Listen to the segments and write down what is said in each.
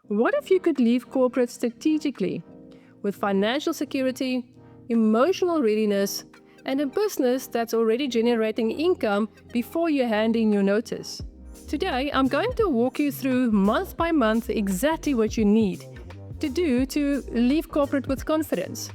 What if you could leave corporate strategically, with financial security, emotional readiness, and a business that's already generating income before you hand in your notice? Today, I'm going to walk you through month by month exactly what you need to do to leave corporate with confidence.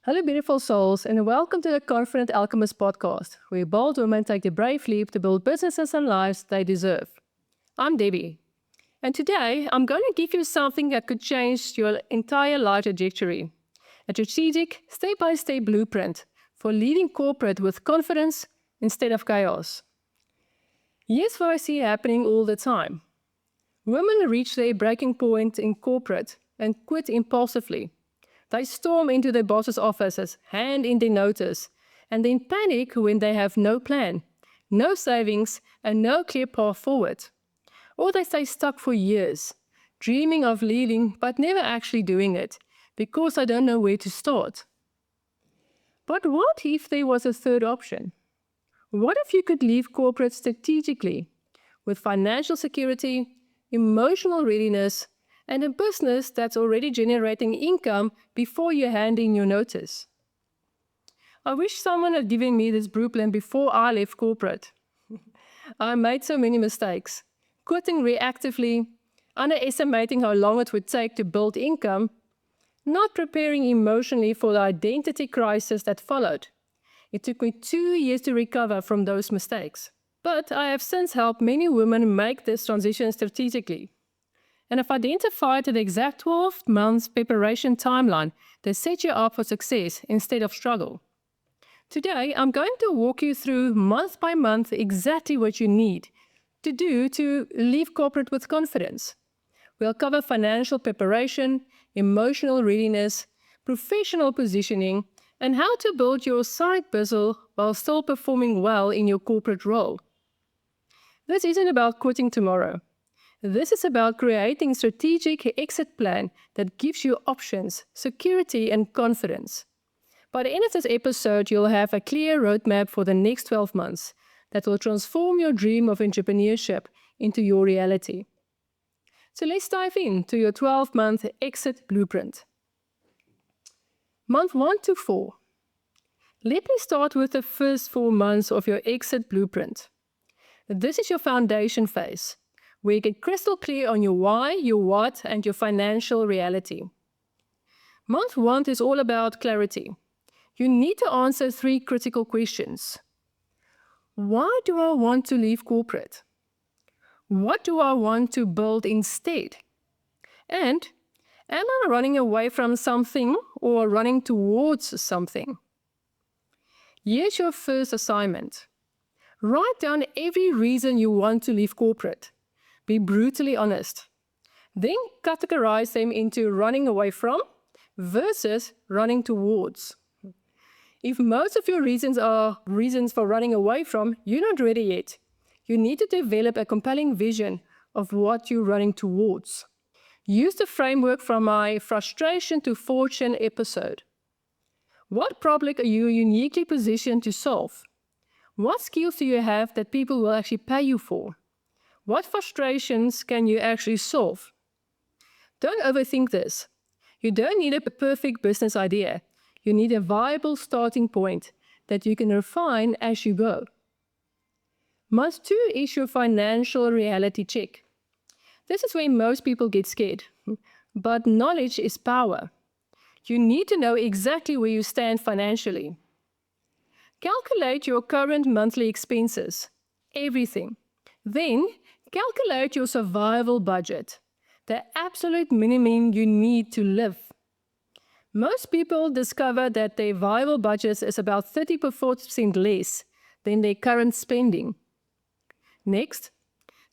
Hello, beautiful souls, and welcome to the Confident Alchemist podcast, where bold women take the brave leap to build businesses and lives they deserve. I'm Debbie, and today I'm going to give you something that could change your entire life trajectory. A strategic, step-by-step blueprint for leading corporate with confidence instead of chaos. Here's what I see happening all the time. Women reach their breaking point in corporate and quit impulsively. They storm into their boss's offices, hand in their notice, and then panic when they have no plan, no savings, and no clear path forward. Or they stay stuck for years, dreaming of leaving but never actually doing it, because they don't know where to start. But what if there was a third option? What if you could leave corporate strategically, with financial security, emotional readiness, and a business that's already generating income before you hand in your notice? I wish someone had given me this blueprint before I left corporate. I made so many mistakes, quitting reactively, underestimating how long it would take to build income, not preparing emotionally for the identity crisis that followed. It took me 2 years to recover from those mistakes. But I have since helped many women make this transition strategically. And I've identified the exact 12 months preparation timeline that sets you up for success instead of struggle. Today, I'm going to walk you through month by month exactly what you need to do to leave corporate with confidence. We'll cover financial preparation, emotional readiness, professional positioning, and how to build your side hustle while still performing well in your corporate role. This isn't about quitting tomorrow. This is about creating a strategic exit plan that gives you options, security, and confidence. By the end of this episode, you'll have a clear roadmap for the next 12 months that will transform your dream of entrepreneurship into your reality. So let's dive into your 12-month exit blueprint. Month 1 to 4. Let me start with the first 4 months of your exit blueprint. This is your foundation phase, where you get crystal clear on your why, your what, and your financial reality. Month 1 is all about clarity. You need to answer 3 critical questions. Why do I want to leave corporate? What do I want to build instead? And am I running away from something or running towards something? Here's your first assignment. Write down every reason you want to leave corporate. Be brutally honest. Then categorize them into running away from versus running towards. If most of your reasons are reasons for running away from, you're not ready yet. You need to develop a compelling vision of what you're running towards. Use the framework from my Frustration to Fortune episode. What problem are you uniquely positioned to solve? What skills do you have that people will actually pay you for? What frustrations can you actually solve? Don't overthink this. You don't need a perfect business idea. You need a viable starting point that you can refine as you go. Month 2 is your financial reality check. This is where most people get scared. But knowledge is power. You need to know exactly where you stand financially. Calculate your current monthly expenses, everything. Then, calculate your survival budget, the absolute minimum you need to live. Most people discover that their viable budget is about 30% less than their current spending. Next,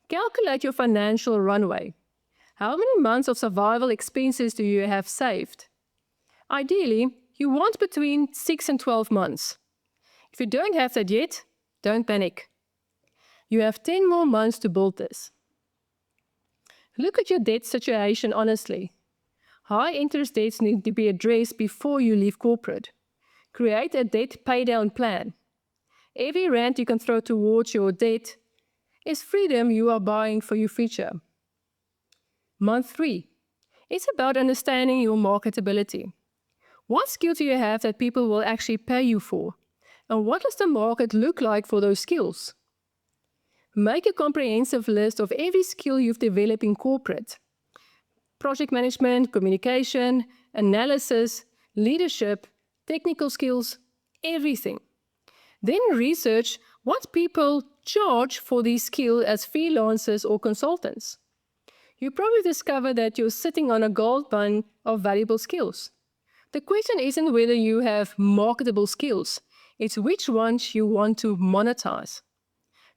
calculate your financial runway. How many months of survival expenses do you have saved? Ideally, you want between 6 and 12 months. If you don't have that yet, don't panic. You have 10 more months to build this. Look at your debt situation honestly. High interest debts need to be addressed before you leave corporate. Create a debt paydown plan. Every rand you can throw towards your debt is freedom you are buying for your future. Month 3. It's about understanding your marketability. What skills do you have that people will actually pay you for? And what does the market look like for those skills? Make a comprehensive list of every skill you've developed in corporate. Project management, communication, analysis, leadership, technical skills, everything. Then research what people charge for these skills as freelancers or consultants. You probably discover that you're sitting on a gold mine of valuable skills. The question isn't whether you have marketable skills, it's which ones you want to monetize.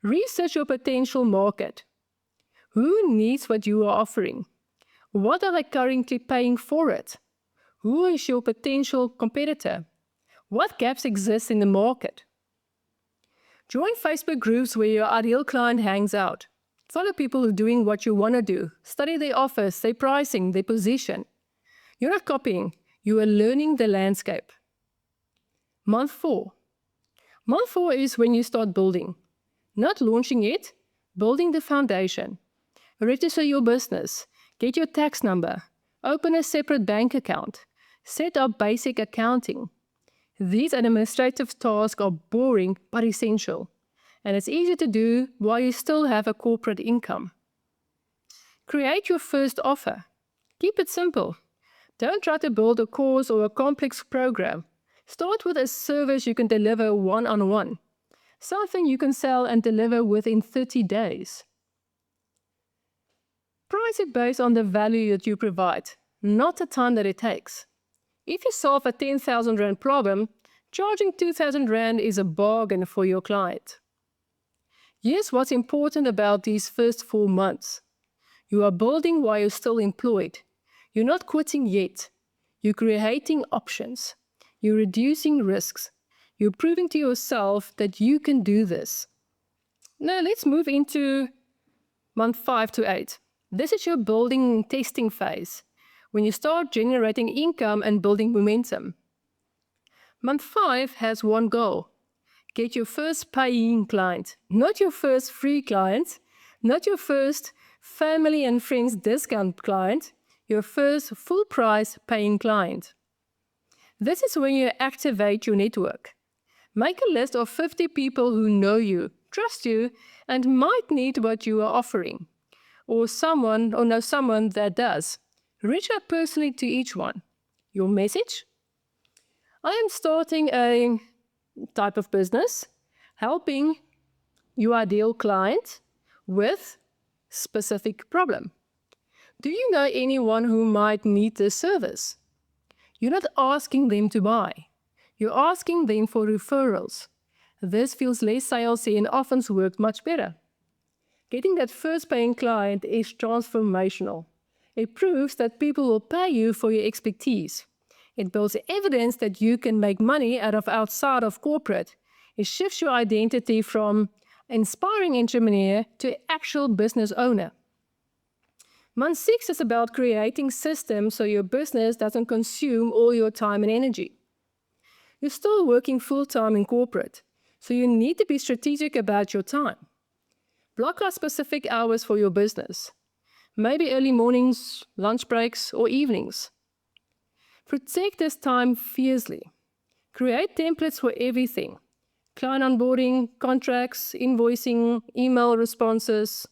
Research your potential market. Who needs what you are offering? What are they currently paying for it? Who is your potential competitor? What gaps exist in the market? Join Facebook groups where your ideal client hangs out. Follow people who are doing what you want to do. Study their offers, their pricing, their position. You're not copying, you are learning the landscape. Month 4. Month 4 is when you start building. Not launching yet, building the foundation. Register your business. Get your tax number. Open a separate bank account. Set up basic accounting. These administrative tasks are boring but essential, and it's easy to do while you still have a corporate income. Create your first offer. Keep it simple. Don't try to build a course or a complex program. Start with a service you can deliver one-on-one, something you can sell and deliver within 30 days. Price it based on the value that you provide, not the time that it takes. If you solve a 10,000 Rand problem, charging 2,000 Rand is a bargain for your client. Here's what's important about these first 4 months. You are building while you're still employed. You're not quitting yet. You're creating options. You're reducing risks. You're proving to yourself that you can do this. Now let's move into month 5 to 8. This is your building and testing phase, when you start generating income and building momentum. Month 5 has one goal. Get your first paying client, not your first free client, not your first family and friends discount client, your first full price paying client. This is when you activate your network. Make a list of 50 people who know you, trust you, and might need what you are offering, or know someone that does. Reach out personally to each one. Your message? I am starting a type of business, helping your ideal client with specific problem. Do you know anyone who might need this service? You're not asking them to buy. You're asking them for referrals. This feels less salesy and often works much better. Getting that first paying client is transformational. It proves that people will pay you for your expertise. It builds evidence that you can make money outside of corporate. It shifts your identity from inspiring entrepreneur to actual business owner. Month 6 is about creating systems so your business doesn't consume all your time and energy. You're still working full-time in corporate, so you need to be strategic about your time. Block out specific hours for your business. Maybe early mornings, lunch breaks, or evenings. Protect this time fiercely. Create templates for everything. Client onboarding, contracts, invoicing, email responses.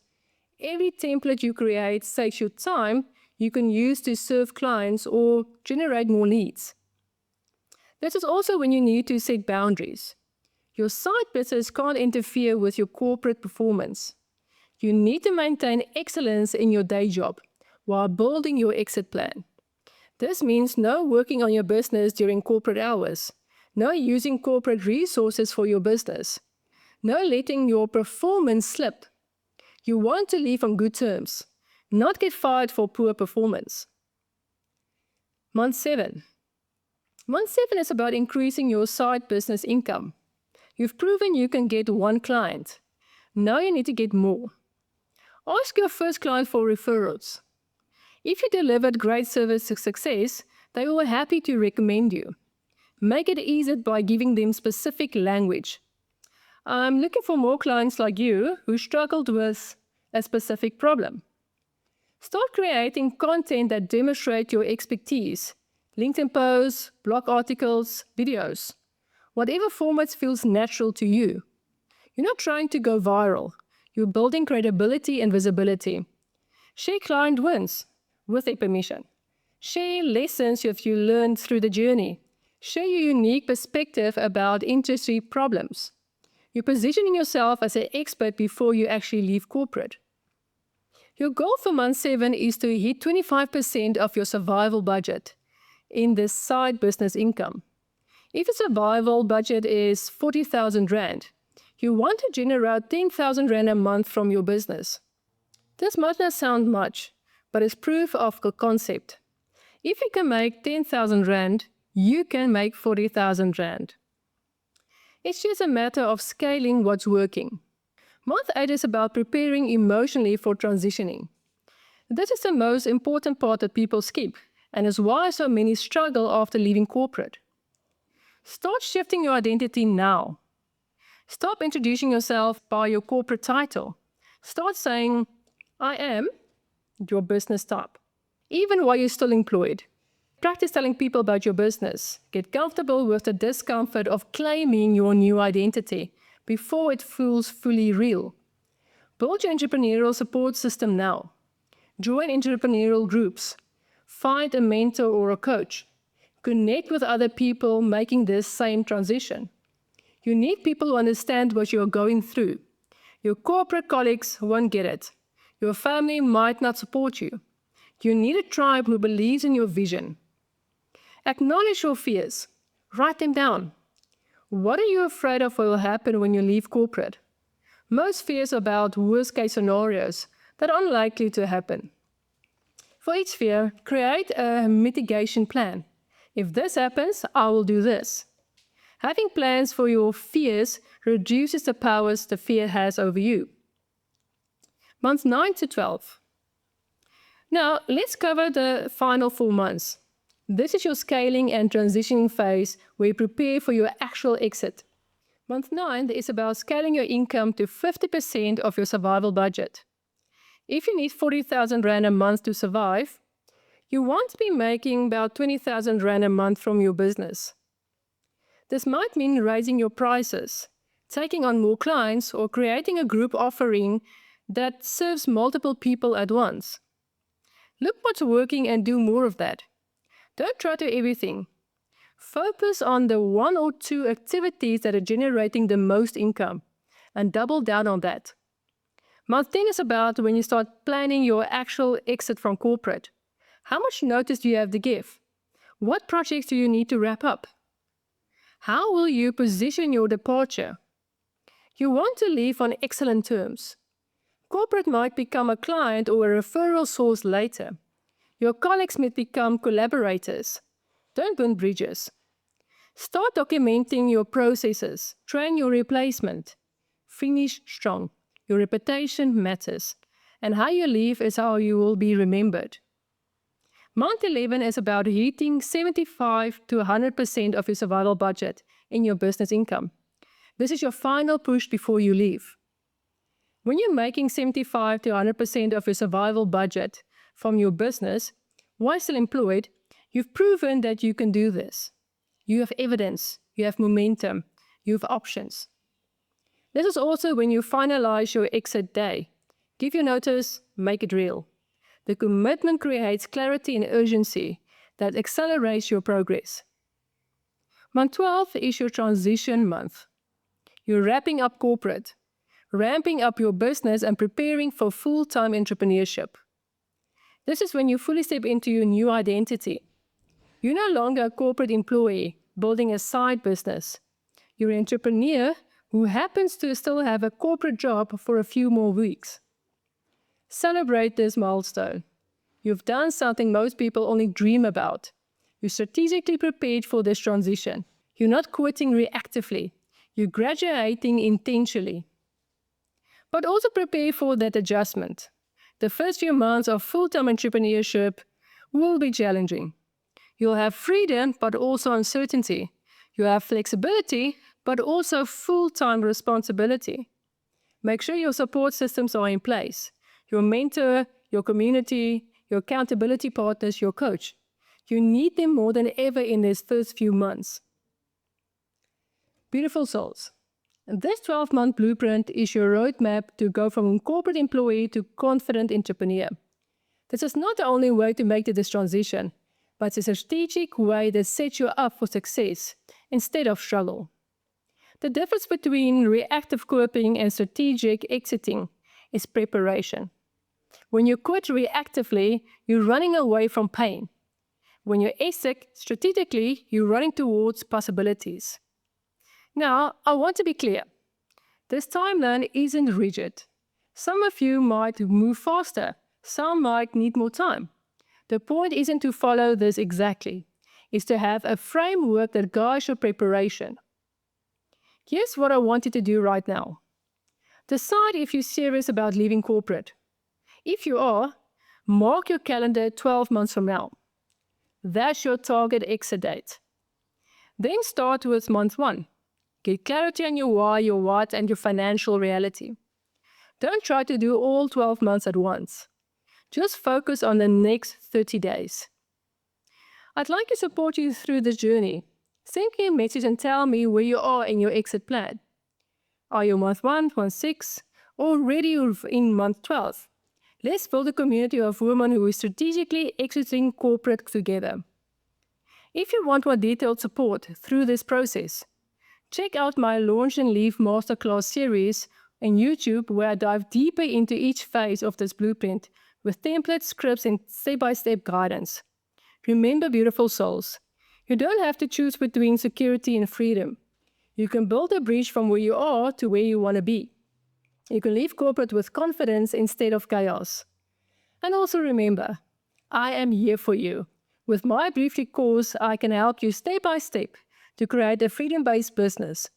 Every template you create saves you time you can use to serve clients or generate more leads. This is also when you need to set boundaries. Your side business can't interfere with your corporate performance. You need to maintain excellence in your day job while building your exit plan. This means no working on your business during corporate hours, no using corporate resources for your business, no letting your performance slip. You want to leave on good terms, not get fired for poor performance. Month 7. Month 7 is about increasing your side business income. You've proven you can get one client. Now you need to get more. Ask your first client for referrals. If you delivered great service success, they will be happy to recommend you. Make it easy by giving them specific language. I'm looking for more clients like you who struggled with a specific problem. Start creating content that demonstrates your expertise. LinkedIn posts, blog articles, videos. Whatever formats feels natural to you. You're not trying to go viral. You're building credibility and visibility. Share client wins with their permission. Share lessons you learned through the journey. Share your unique perspective about industry problems. You're positioning yourself as an expert before you actually leave corporate. Your goal for month 7 is to hit 25% of your survival budget in this side business income. If your survival budget is 40,000 Rand, you want to generate 10,000 Rand a month from your business. This might not sound much, but it's proof of the concept. If you can make 10,000 Rand, you can make 40,000 Rand. It's just a matter of scaling what's working. Month 8 is about preparing emotionally for transitioning. This is the most important part that people skip, and is why so many struggle after leaving corporate. Start shifting your identity now. Stop introducing yourself by your corporate title. Start saying, I am your business type, even while you're still employed. Practice telling people about your business. Get comfortable with the discomfort of claiming your new identity before it feels fully real. Build your entrepreneurial support system now. Join entrepreneurial groups. Find a mentor or a coach. Connect with other people making this same transition. You need people who understand what you're going through. Your corporate colleagues won't get it. Your family might not support you. You need a tribe who believes in your vision. Acknowledge your fears. Write them down. What are you afraid of will happen when you leave corporate? Most fears are about worst-case scenarios that are unlikely to happen. For each fear, create a mitigation plan. If this happens, I will do this. Having plans for your fears reduces the powers the fear has over you. Months 9 to 12. Now, let's cover the final 4 months. This is your scaling and transitioning phase where you prepare for your actual exit. Month 9 is about scaling your income to 50% of your survival budget. If you need 40,000 Rand a month to survive, you want to be making about 20,000 Rand a month from your business. This might mean raising your prices, taking on more clients, or creating a group offering that serves multiple people at once. Look what's working and do more of that. Don't try to do everything. Focus on the 1 or 2 activities that are generating the most income and double down on that. Month 10 is about when you start planning your actual exit from corporate. How much notice do you have to give? What projects do you need to wrap up? How will you position your departure? You want to leave on excellent terms. Corporate might become a client or a referral source later. Your colleagues may become collaborators. Don't burn bridges. Start documenting your processes. Train your replacement. Finish strong. Your reputation matters. And how you leave is how you will be remembered. Month 11 is about hitting 75 to 100% of your survival budget in your business income. This is your final push before you leave. When you're making 75 to 100% of your survival budget from your business, while still employed, you've proven that you can do this. You have evidence, you have momentum, you have options. This is also when you finalize your exit day. Give your notice, make it real. The commitment creates clarity and urgency that accelerates your progress. Month 12 is your transition month. You're wrapping up corporate, ramping up your business and preparing for full-time entrepreneurship. This is when you fully step into your new identity. You're no longer a corporate employee building a side business. You're an entrepreneur who happens to still have a corporate job for a few more weeks. Celebrate this milestone. You've done something most people only dream about. You strategically prepared for this transition. You're not quitting reactively. You're graduating intentionally. But also prepare for that adjustment. The first few months of full-time entrepreneurship will be challenging. You'll have freedom, but also uncertainty. You have flexibility, but also full-time responsibility. Make sure your support systems are in place. Your mentor, your community, your accountability partners, your coach. You need them more than ever in these first few months. Beautiful souls. This 12-month blueprint is your roadmap to go from corporate employee to confident entrepreneur. This is not the only way to make this transition, but it's a strategic way that sets you up for success instead of struggle. The difference between reactive coping and strategic exiting is preparation. When you quit reactively, you're running away from pain. When you exit strategically, you're running towards possibilities. Now, I want to be clear. This timeline isn't rigid. Some of you might move faster. Some might need more time. The point isn't to follow this exactly. It's to have a framework that guides your preparation. Here's what I want you to do right now. Decide if you're serious about leaving corporate. If you are, mark your calendar 12 months from now. That's your target exit date. Then start with month 1. Get clarity on your why, your what, and your financial reality. Don't try to do all 12 months at once. Just focus on the next 30 days. I'd like to support you through this journey. Send me a message and tell me where you are in your exit plan. Are you month 1, month 6, or already in month 12? Let's build a community of women who are strategically exiting corporate together. If you want more detailed support through this process, check out my Launch and Leave Masterclass series on YouTube, where I dive deeper into each phase of this blueprint with templates, scripts, and step-by-step guidance. Remember, beautiful souls, you don't have to choose between security and freedom. You can build a bridge from where you are to where you want to be. You can leave corporate with confidence instead of chaos. And also remember, I am here for you. With my Briefly course, I can help you step by step to create a freedom-based business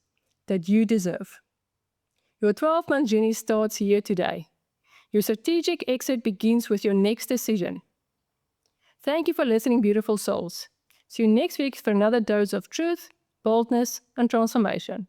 that you deserve. Your 12-month journey starts here today. Your strategic exit begins with your next decision. Thank you for listening, beautiful souls. See you next week for another dose of truth, boldness, and transformation.